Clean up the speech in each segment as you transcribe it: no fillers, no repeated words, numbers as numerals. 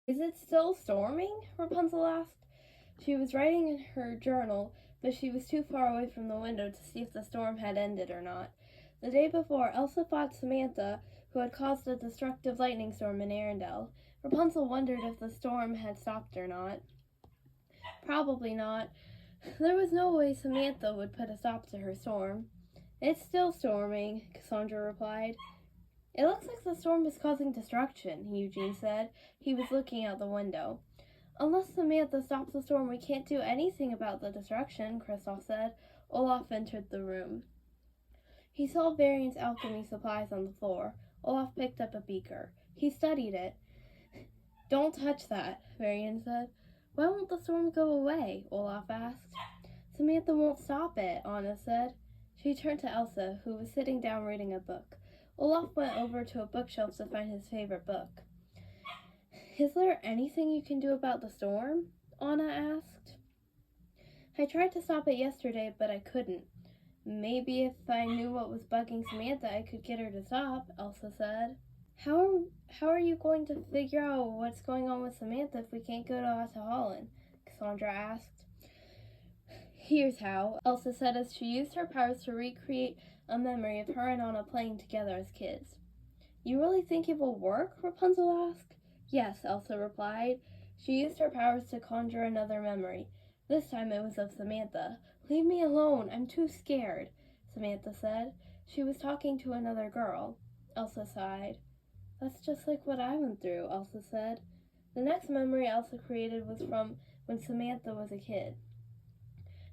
Is it still storming? Rapunzel asked. She was writing in her journal, but she was too far away from the window to see if the storm had ended or not. The day before, Elsa fought Samantha, who had caused a destructive lightning storm in Arendelle. Rapunzel wondered if the storm had stopped or not. Probably not. There was no way Samantha would put a stop to her storm. It's still storming, Cassandra replied. It looks like the storm is causing destruction, Eugene said. He was looking out the window. Unless Samantha stops the storm, we can't do anything about the destruction, Kristoff said. Olaf entered the room. He saw Varian's alchemy supplies on the floor. Olaf picked up a beaker. He studied it. Don't touch that, Varian said. Why won't the storm go away? Olaf asked. Samantha won't stop it, Anna said. She turned to Elsa, who was sitting down reading a book. Olaf went over to a bookshelf to find his favorite book. Is there anything you can do about the storm? Anna asked. I tried to stop it yesterday, but I couldn't. Maybe if I knew what was bugging Samantha, I could get her to stop, Elsa said. How are you going to figure out what's going on with Samantha if we can't go to Holland? Cassandra asked. Here's how, Elsa said as she used her powers to recreate a memory of her and Anna playing together as kids. You really think it will work? Rapunzel asked. Yes, Elsa replied. She used her powers to conjure another memory. This time it was of Samantha. Leave me alone, I'm too scared, Samantha said. She was talking to another girl. Elsa sighed. That's just like what I went through, Elsa said. The next memory Elsa created was from when Samantha was a kid.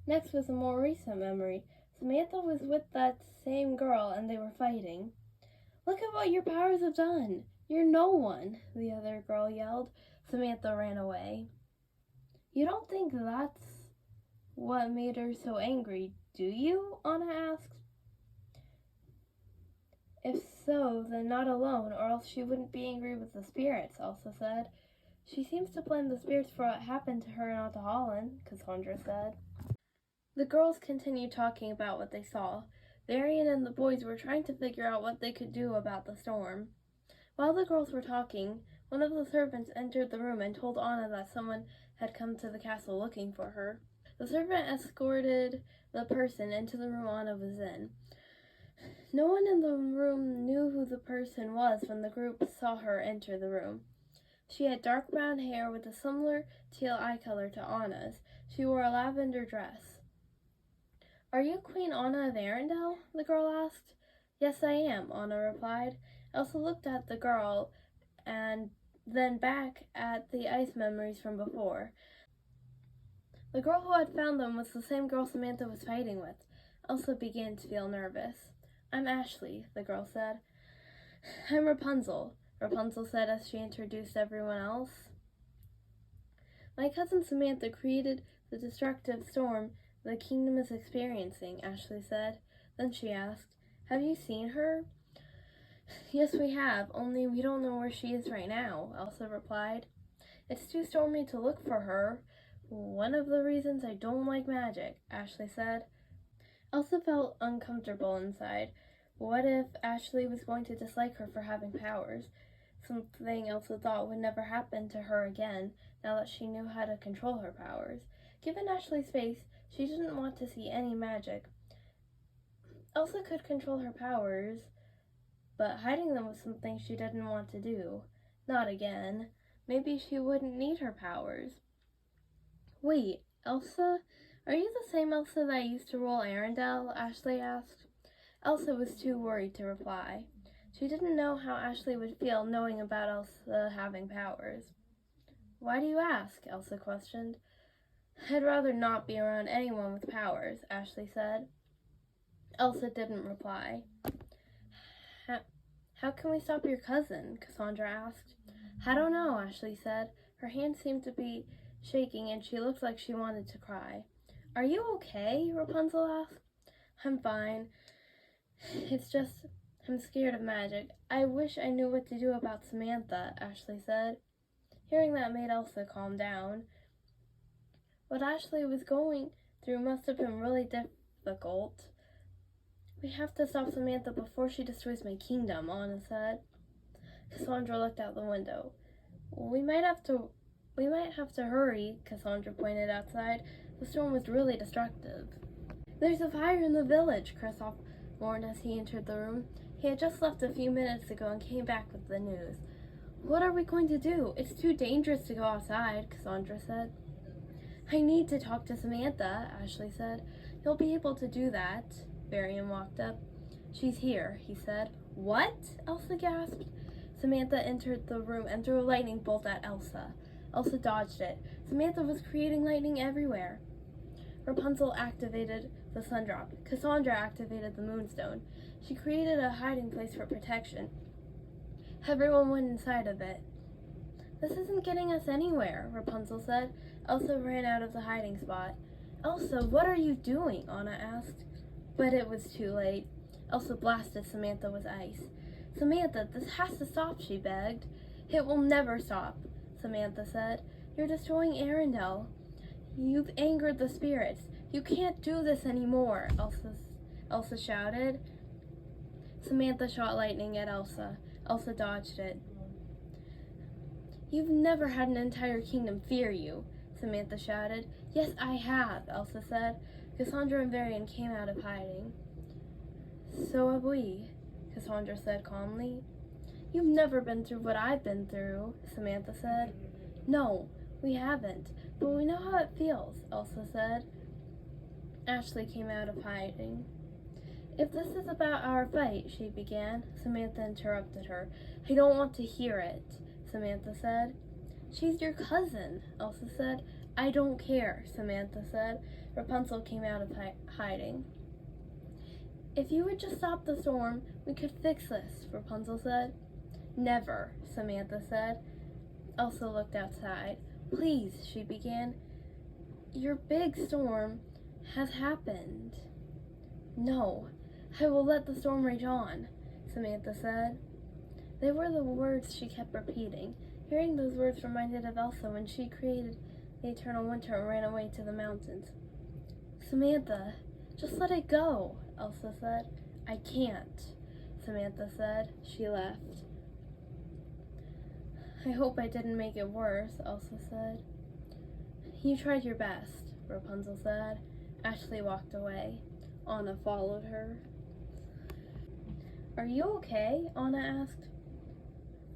Next was a more recent memory. Samantha was with that same girl and they were fighting. Look at what your powers have done. You're no one, the other girl yelled. Samantha ran away. You don't think that's what made her so angry, do you? Anna asked. If so, then not alone, or else she wouldn't be angry with the spirits, Elsa said. She seems to blame the spirits for what happened to her and to Holland, Cassandra said. The girls continued talking about what they saw. Varian and the boys were trying to figure out what they could do about the storm. While the girls were talking, one of the servants entered the room and told Anna that someone had come to the castle looking for her. The servant escorted the person into the room Anna was in. No one in the room knew who the person was when the group saw her enter the room. She had dark brown hair with a similar teal eye color to Anna's. She wore a lavender dress. Are you Queen Anna of Arendelle? The girl asked. Yes, I am, Anna replied. Elsa looked at the girl and then back at the ice memories from before. The girl who had found them was the same girl Samantha was fighting with. Elsa began to feel nervous. I'm Ashely, the girl said. I'm Rapunzel, Rapunzel said as she introduced everyone else. My cousin Samantha created the destructive storm the kingdom is experiencing, Ashely said. Then she asked, Have you seen her? Yes, we have, only we don't know where she is right now, Elsa replied. It's too stormy to look for her. One of the reasons I don't like magic, Ashely said. Elsa felt uncomfortable inside. What if Ashely was going to dislike her for having powers? Something Elsa thought would never happen to her again, now that she knew how to control her powers. Given Ashely's face, she didn't want to see any magic. Elsa could control her powers, but hiding them was something she didn't want to do. Not again. Maybe she wouldn't need her powers. Wait, Elsa? Are you the same Elsa that used to rule Arendelle? Ashely asked. Elsa was too worried to reply. She didn't know how Ashely would feel knowing about Elsa having powers. Why do you ask? Elsa questioned. I'd rather not be around anyone with powers, Ashely said. Elsa didn't reply. How can we stop your cousin? Cassandra asked. I don't know, Ashely said. Her hand seemed to be shaking and she looked like she wanted to cry. Are you okay? Rapunzel asked. I'm fine. It's just, I'm scared of magic. I wish I knew what to do about Samantha, Ashely said. Hearing that made Elsa calm down. What Ashely was going through must have been really difficult. We have to stop Samantha before she destroys my kingdom, Anna said. Cassandra looked out the window. We might have to hurry, Cassandra pointed outside. The storm was really destructive. There's a fire in the village, Kristoff warned as he entered the room. He had just left a few minutes ago and came back with the news. What are we going to do? It's too dangerous to go outside, Cassandra said. I need to talk to Samantha, Ashely said. You'll be able to do that. Varian walked up. She's here, he said. What? Elsa gasped. Samantha entered the room and threw a lightning bolt at Elsa. Elsa dodged it. Samantha was creating lightning everywhere. Rapunzel activated the sundrop. Cassandra activated the moonstone. She created a hiding place for protection. Everyone went inside of it. This isn't getting us anywhere, Rapunzel said. Elsa ran out of the hiding spot. Elsa, what are you doing? Anna asked. But it was too late. Elsa blasted Samantha with ice. Samantha, this has to stop, she begged. It will never stop, Samantha said. You're destroying Arendelle. You've angered the spirits. You can't do this anymore, Elsa shouted. Samantha shot lightning at Elsa. Elsa dodged it. You've never had an entire kingdom fear you, Samantha shouted. Yes, I have, Elsa said. Cassandra and Varian came out of hiding. So have we, Cassandra said calmly. You've never been through what I've been through, Samantha said. No, we haven't, but we know how it feels, Elsa said. Ashely came out of hiding. If this is about our fight, she began. Samantha interrupted her. I don't want to hear it, Samantha said. She's your cousin, Elsa said. I don't care, Samantha said. Rapunzel came out of hiding. If you would just stop the storm, we could fix this, Rapunzel said. Never, Samantha said. Elsa looked outside. Please, she began. Your big storm has happened. No, I will let the storm rage on, Samantha said. They were the words she kept repeating. Hearing those words reminded of Elsa when she created the eternal winter and ran away to the mountains. Samantha, just let it go, Elsa said. I can't, Samantha said. She left. I hope I didn't make it worse, Elsa said. You tried your best, Rapunzel said. Ashely walked away. Anna followed her. Are you okay? Anna asked.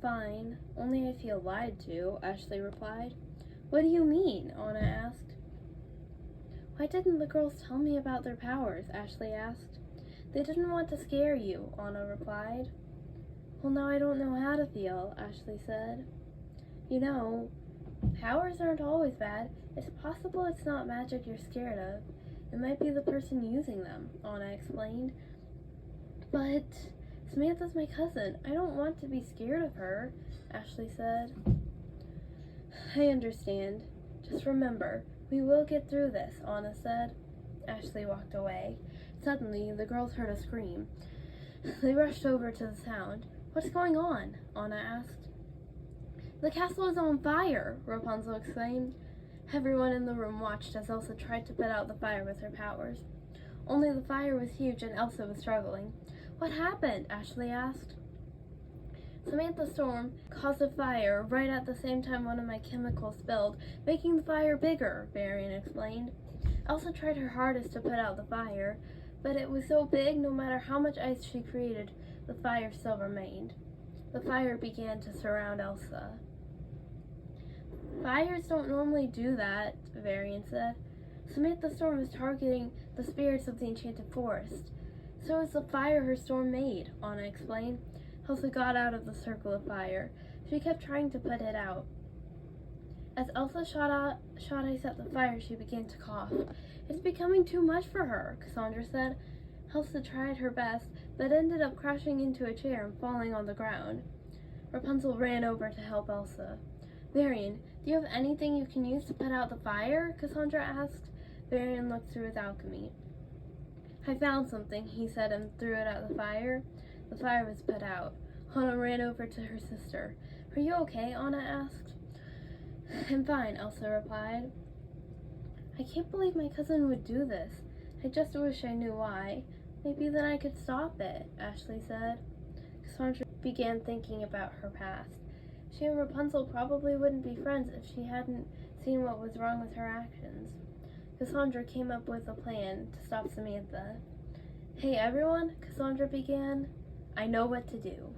Fine, only I feel lied to, Ashely replied. What do you mean? Anna asked. Why didn't the girls tell me about their powers? Ashely asked. They didn't want to scare you, Anna replied. Well, now I don't know how to feel, Ashely said. You know, powers aren't always bad. It's possible it's not magic you're scared of. It might be the person using them, Anna explained. But Samantha's my cousin. I don't want to be scared of her, Ashely said. I understand. Just remember, we will get through this, Anna said. Ashely walked away. Suddenly, the girls heard a scream. They rushed over to the sound. What's going on? Anna asked. The castle is on fire, Rapunzel exclaimed. Everyone in the room watched as Elsa tried to put out the fire with her powers. Only the fire was huge and Elsa was struggling. What happened? Ashely asked. Samantha's storm caused a fire right at the same time one of my chemicals spilled, making the fire bigger, Varian explained. Elsa tried her hardest to put out the fire, but it was so big no matter how much ice she created, the fire still remained. The fire began to surround Elsa. Fires don't normally do that, Varian said. Samantha's storm is targeting the spirits of the Enchanted Forest. So is the fire her storm made, Anna explained. Elsa got out of the circle of fire. She kept trying to put it out. As Elsa shot ice at the fire, she began to cough. It's becoming too much for her, Cassandra said. Elsa tried her best, but ended up crashing into a chair and falling on the ground. Rapunzel ran over to help Elsa. Varian, do you have anything you can use to put out the fire? Cassandra asked. Varian looked through his alchemy. I found something, he said, and threw it at the fire. The fire was put out. Anna ran over to her sister. Are you okay? Anna asked. I'm fine, Elsa replied. I can't believe my cousin would do this. I just wish I knew why. Maybe then I could stop it, Ashely said. Cassandra began thinking about her past. She and Rapunzel probably wouldn't be friends if she hadn't seen what was wrong with her actions. Cassandra came up with a plan to stop Samantha. "Hey everyone," Cassandra began. "I know what to do."